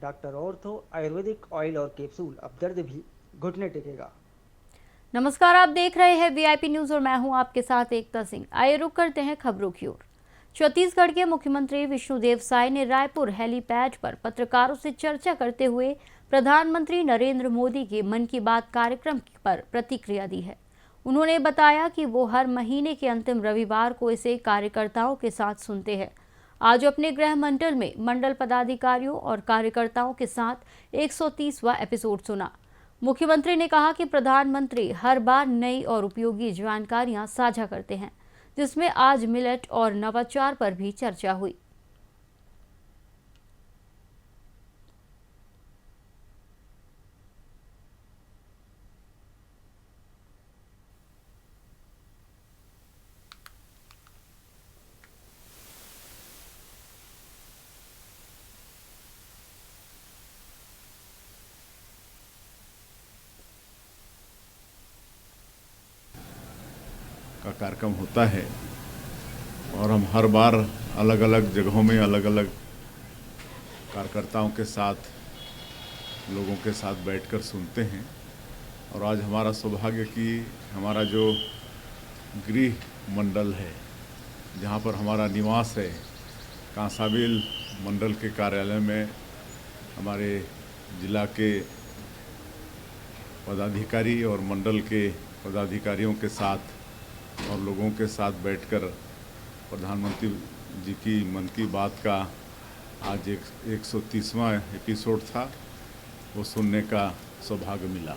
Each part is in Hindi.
डॉक्टर ऑर्थो आयुर्वेदिक ऑयल और कैप्सूल, अब दर्द भी घुटने टेकेगा। नमस्कार, आप देख रहे हैं वीआईपी न्यूज और मैं हूं आपके साथ एकता सिंह। आइए रुक करते हैं खबरों की ओर। छत्तीसगढ़ के मुख्यमंत्री विष्णुदेव साय ने रायपुर हेलीपैड पर पत्रकारों से चर्चा करते हुए प्रधानमंत्री नरेंद्र मोदी के मन की बात कार्यक्रम पर प्रतिक्रिया दी है। उन्होंने बताया कि वो हर महीने के अंतिम रविवार को इसे कार्यकर्ताओं के साथ सुनते हैं। आज अपने गृह मंडल में मंडल पदाधिकारियों और कार्यकर्ताओं के साथ 130वां एपिसोड सुना। मुख्यमंत्री ने कहा कि प्रधानमंत्री हर बार नई और उपयोगी जानकारियां साझा करते हैं, जिसमें आज मिलेट और नवाचार पर भी चर्चा हुई। का कार्यक्रम होता है और हम हर बार अलग अलग जगहों में अलग अलग कार्यकर्ताओं के साथ, लोगों के साथ बैठकर सुनते हैं। और आज हमारा सौभाग्य कि हमारा जो गृह मंडल है, जहाँ पर हमारा निवास है, कांसाबिल मंडल के कार्यालय में हमारे जिला के पदाधिकारी और मंडल के पदाधिकारियों के साथ और लोगों के साथ बैठकर प्रधानमंत्री जी की मन की बात का आज 130वां एपिसोड था, वो सुनने का सौभाग्य मिला।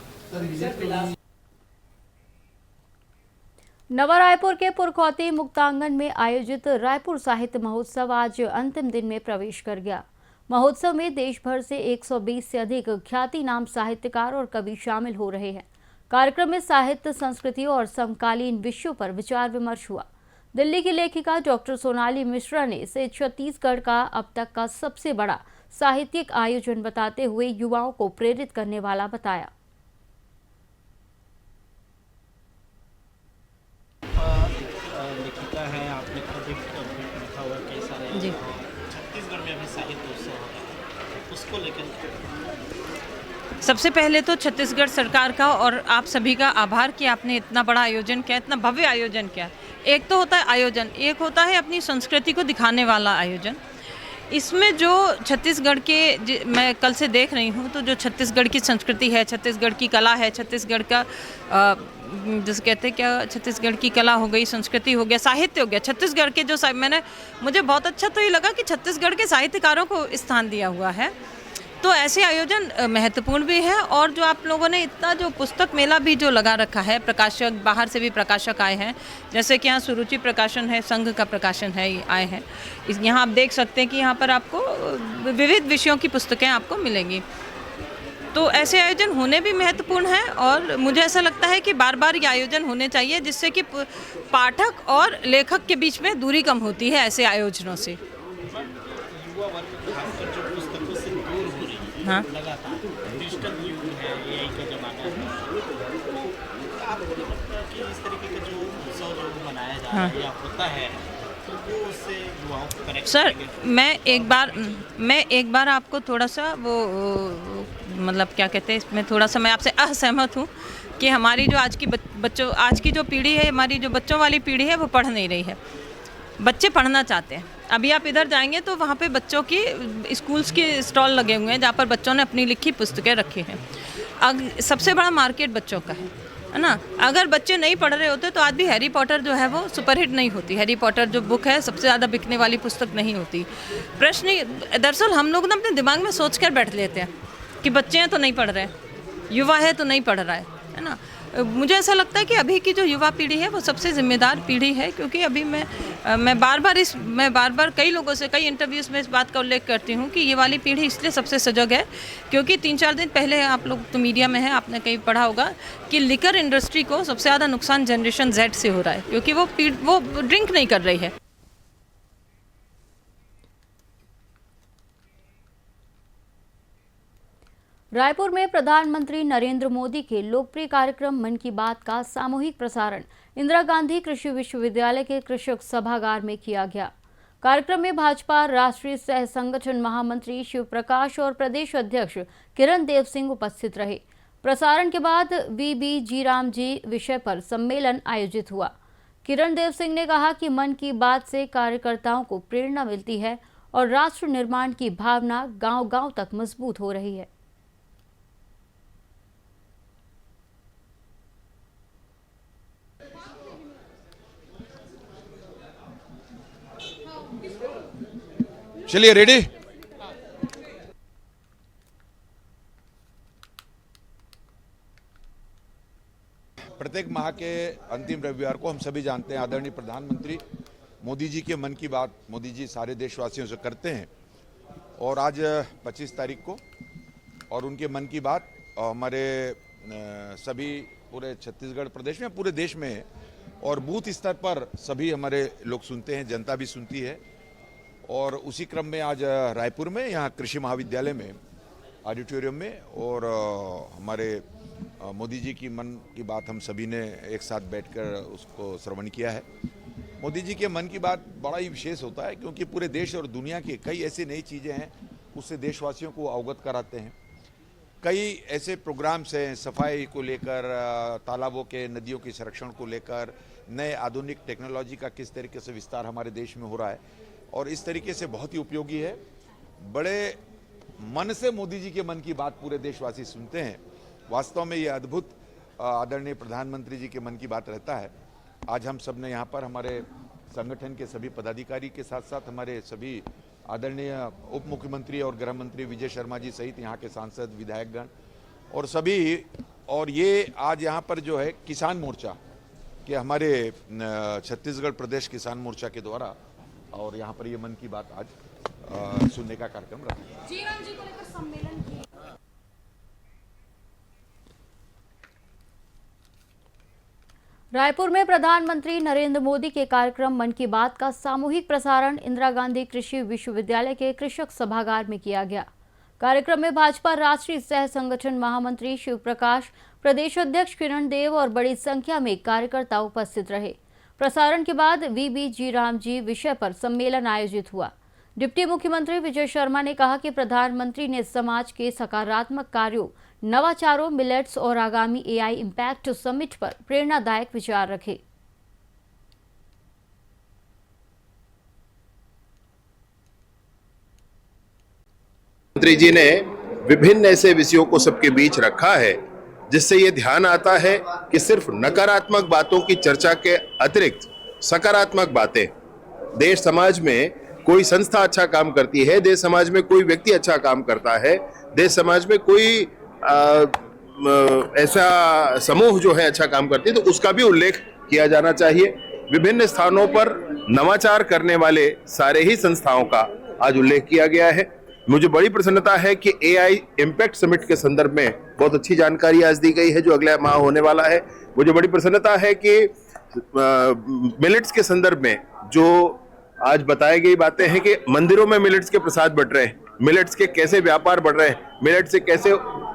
नवा रायपुर के पुरखौती मुक्तांगन में आयोजित रायपुर साहित्य महोत्सव आज अंतिम दिन में प्रवेश कर गया। महोत्सव में देश भर से 120 से अधिक ख्यातिनाम साहित्यकार और कवि शामिल हो रहे हैं। कार्यक्रम में साहित्य, संस्कृति और समकालीन विषयों पर विचार विमर्श हुआ। दिल्ली की लेखिका डॉक्टर सोनाली मिश्रा ने इसे छत्तीसगढ़ का अब तक का सबसे बड़ा साहित्यिक आयोजन बताते हुए युवाओं को प्रेरित करने वाला बताया। लेखिका है, आपने खुद एक बुक लिखा हुआ कई सारे जी। छत्तीसगढ़ में अभी साहित्य उत्सव हो रहा है, उसको लेकर सबसे पहले तो छत्तीसगढ़ सरकार का और आप सभी का आभार कि आपने इतना बड़ा आयोजन किया, इतना भव्य आयोजन किया। एक तो होता है आयोजन, एक होता है अपनी संस्कृति को दिखाने वाला आयोजन। इसमें जो छत्तीसगढ़ के मैं कल से देख रही हूँ, तो जो छत्तीसगढ़ की संस्कृति है, छत्तीसगढ़ की कला है, छत्तीसगढ़ का जिसे कहते हैं क्या, छत्तीसगढ़ की कला हो गई, संस्कृति हो गया, साहित्य हो गया। छत्तीसगढ़ के जो मुझे बहुत अच्छा तो ये लगा कि छत्तीसगढ़ के साहित्यकारों को स्थान दिया हुआ है। तो ऐसे आयोजन महत्वपूर्ण भी है। और जो आप लोगों ने इतना जो पुस्तक मेला भी जो लगा रखा है, प्रकाशक बाहर से भी प्रकाशक आए हैं, जैसे कि यहाँ सुरुचि प्रकाशन है, संघ का प्रकाशन है, आए हैं। यहाँ आप देख सकते हैं कि यहाँ पर आपको विविध विषयों की पुस्तकें आपको मिलेंगी। तो ऐसे आयोजन होने भी महत्वपूर्ण है और मुझे ऐसा लगता है कि बार बार ये आयोजन होने चाहिए, जिससे कि पाठक और लेखक के बीच में दूरी कम होती है ऐसे आयोजनों से। युवा वर्ग खासकर जो पुस्तकों से दूर हो रही है, हाँ। लगातार डिजिटल युग है, एआई का जमाना है, तो आपको नहीं लगता कि इस तरीके का जो उत्सव जो मनाया जा रहा है या होता है, तो वो उससे युवाओं को कनेक्ट सर, करेंगे? मैं एक बार आपको थोड़ा सा वो मतलब क्या कहते हैं, इसमें थोड़ा सा मैं आपसे असहमत हूँ कि हमारी जो आज की जो पीढ़ी है, हमारी जो बच्चों वाली पीढ़ी है, वो पढ़ नहीं रही है। बच्चे पढ़ना चाहते हैं। अभी आप इधर जाएंगे तो वहाँ पे बच्चों की स्कूल्स के स्टॉल लगे हुए हैं, जहाँ पर बच्चों ने अपनी लिखी पुस्तकें रखी हैं। सबसे बड़ा मार्केट बच्चों का है ना। अगर बच्चे नहीं पढ़ रहे होते तो आज भी हैरी पॉटर जो है वो सुपरहिट नहीं होती। हैरी पॉटर जो बुक है सबसे ज़्यादा बिकने वाली पुस्तक नहीं होती। प्रश्न दरअसल हम लोग ना अपने दिमाग में सोच कर बैठ लेते हैं कि बच्चे हैं तो नहीं पढ़ रहे, युवा है तो नहीं पढ़ रहा है ना। मुझे ऐसा लगता है कि अभी की जो युवा पीढ़ी है वो सबसे जिम्मेदार पीढ़ी है, क्योंकि अभी मैं बार बार कई लोगों से, कई इंटरव्यूज़ में इस बात का उल्लेख करती हूँ कि ये वाली पीढ़ी इसलिए सबसे सजग है क्योंकि 3-4 दिन पहले आप लोग तो मीडिया में हैं, आपने कहीं पढ़ा होगा कि लिकर इंडस्ट्री को सबसे ज़्यादा नुकसान जनरेशन Z से हो रहा है, क्योंकि वो ड्रिंक नहीं कर रही है। रायपुर में प्रधानमंत्री नरेंद्र मोदी के लोकप्रिय कार्यक्रम मन की बात का सामूहिक प्रसारण इंदिरा गांधी कृषि विश्वविद्यालय के कृषक सभागार में किया गया। कार्यक्रम में भाजपा राष्ट्रीय सह संगठन महामंत्री शिव प्रकाश और प्रदेश अध्यक्ष किरण देव सिंह उपस्थित रहे। प्रसारण के बाद वीबी जी राम जी विषय पर सम्मेलन आयोजित हुआ। किरण देव सिंह ने कहा कि मन की बात से कार्यकर्ताओं को प्रेरणा मिलती है और राष्ट्र निर्माण की भावना गांव-गांव तक मजबूत हो रही है। चलिए रेडी। प्रत्येक माह के अंतिम रविवार को हम सभी जानते हैं आदरणीय प्रधानमंत्री मोदी जी के मन की बात मोदी जी सारे देशवासियों से करते हैं और आज 25 तारीख को और उनके मन की बात हमारे सभी पूरे छत्तीसगढ़ प्रदेश में पूरे देश में है और बूथ स्तर पर सभी हमारे लोग सुनते हैं, जनता भी सुनती है। और उसी क्रम में आज रायपुर में यहाँ कृषि महाविद्यालय में ऑडिटोरियम में और हमारे मोदी जी की मन की बात हम सभी ने एक साथ बैठकर उसको श्रवण किया है। मोदी जी के मन की बात बड़ा ही विशेष होता है क्योंकि पूरे देश और दुनिया की कई ऐसी नई चीज़ें हैं उससे देशवासियों को अवगत कराते हैं। कई ऐसे प्रोग्राम्स हैं सफाई को लेकर, तालाबों के नदियों के संरक्षण को लेकर, नए आधुनिक टेक्नोलॉजी का किस तरीके से विस्तार हमारे देश में हो रहा है और इस तरीके से बहुत ही उपयोगी है। बड़े मन से मोदी जी के मन की बात पूरे देशवासी सुनते हैं। वास्तव में ये अद्भुत आदरणीय प्रधानमंत्री जी के मन की बात रहता है। आज हम सब ने यहाँ पर हमारे संगठन के सभी पदाधिकारी के साथ साथ हमारे सभी आदरणीय उप मुख्यमंत्री और गृह मंत्री विजय शर्मा जी सहित यहाँ के सांसद विधायकगण और सभी, और ये आज यहाँ पर जो है किसान मोर्चा के हमारे छत्तीसगढ़ प्रदेश किसान मोर्चा के द्वारा और यहाँ पर ये मन की बात आज सुनने का कार्यक्रम रखा। जी राम जी को लेकर सम्मेलन की रायपुर में प्रधानमंत्री नरेंद्र मोदी के कार्यक्रम मन की बात का सामूहिक प्रसारण इंदिरा गांधी कृषि विश्वविद्यालय के कृषक सभागार में किया गया। कार्यक्रम में भाजपा राष्ट्रीय सह संगठन महामंत्री शिव प्रकाश, प्रदेश अध्यक्ष किरण देव और बड़ी संख्या में कार्यकर्ता उपस्थित रहे। प्रसारण के बाद वीबी जी राम जी विषय पर सम्मेलन आयोजित हुआ। डिप्टी मुख्यमंत्री विजय शर्मा ने कहा कि प्रधानमंत्री ने समाज के सकारात्मक कार्यों, नवाचारों, मिलेट्स और आगामी एआई इम्पैक्ट समिट पर प्रेरणादायक विचार रखे। मंत्री जी ने विभिन्न ऐसे विषयों को सबके बीच रखा है जिससे ये ध्यान आता है कि सिर्फ नकारात्मक बातों की चर्चा के अतिरिक्त सकारात्मक बातें, देश समाज में कोई संस्था अच्छा काम करती है, देश समाज में कोई व्यक्ति अच्छा काम करता है, देश समाज में कोई ऐसा समूह जो है अच्छा काम करती है तो उसका भी उल्लेख किया जाना चाहिए। विभिन्न स्थानों पर नवाचार करने वाले सारे ही संस्थाओं का आज उल्लेख किया गया है। मुझे बड़ी प्रसन्नता है कि एआई इम्पैक्ट समिट के संदर्भ में बहुत अच्छी जानकारी आज दी गई है जो अगले माह होने वाला है। मुझे बड़ी प्रसन्नता है कि मिलेट्स के संदर्भ में जो आज बताई गई बातें हैं कि मंदिरों में मिलेट्स के प्रसाद बढ़ रहे हैं, मिलेट्स के कैसे व्यापार बढ़ रहे हैं, मिलेट्स से कैसे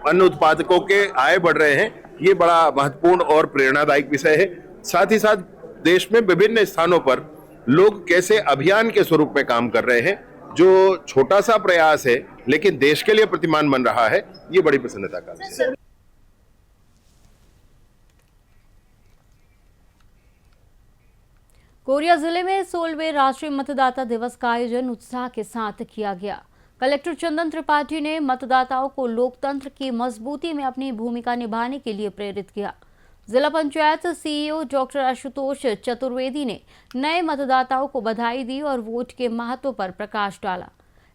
अन्न उत्पादकों के आय बढ़ रहे हैं, ये बड़ा महत्वपूर्ण और प्रेरणादायक विषय है। साथ ही साथ देश में विभिन्न स्थानों पर लोग कैसे अभियान के स्वरूप में काम कर रहे हैं, जो छोटा सा प्रयास है लेकिन देश के लिए प्रतिमान बन रहा है, ये बड़ी प्रसन्नता का विषय है। कोरिया जिले में 16वें राष्ट्रीय मतदाता दिवस का आयोजन उत्साह के साथ किया गया। कलेक्टर चंदन त्रिपाठी ने मतदाताओं को लोकतंत्र की मजबूती में अपनी भूमिका निभाने के लिए प्रेरित किया। जिला पंचायत सीईओ डॉक्टर आशुतोष चतुर्वेदी ने नए मतदाताओं को बधाई दी और वोट के महत्व पर प्रकाश डाला।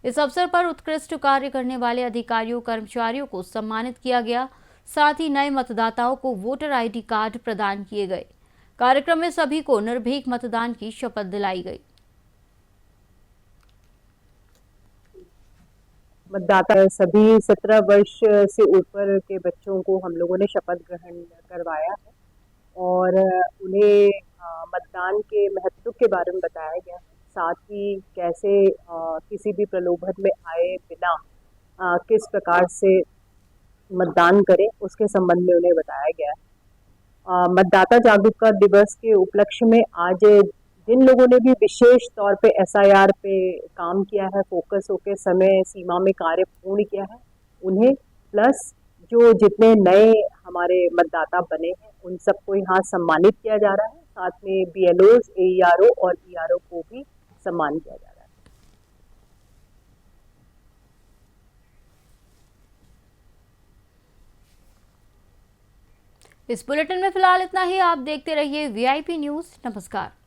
इस अवसर पर उत्कृष्ट कार्य करने वाले अधिकारियों कर्मचारियों को सम्मानित किया गया। साथ ही नए मतदाताओं को वोटर आईडी कार्ड प्रदान किए गए। कार्यक्रम में सभी को निर्भीक मतदान की शपथ दिलाई गई। मतदाता सभी 17 वर्ष से ऊपर के बच्चों को हम लोगों ने शपथ ग्रहण करवाया है और उन्हें मतदान के महत्व के बारे में बताया गया है। साथ ही कैसे किसी भी प्रलोभन में आए बिना किस प्रकार से मतदान करें उसके संबंध में उन्हें बताया गया है। मतदाता जागरूकता दिवस के उपलक्ष्य में आज जिन लोगों ने भी विशेष तौर पे SIR पे काम किया है, फोकस होकर समय सीमा में कार्य पूर्ण किया है, उन्हें प्लस जो जितने नए हमारे मतदाता बने हैं उन सबको यहाँ सम्मानित किया जा रहा है। साथ में BLOs, AERO और ERO को भी सम्मान किया जा रहा है। इस बुलेटिन में फिलहाल इतना ही। आप देखते रहिए VIP न्यूज़। नमस्कार।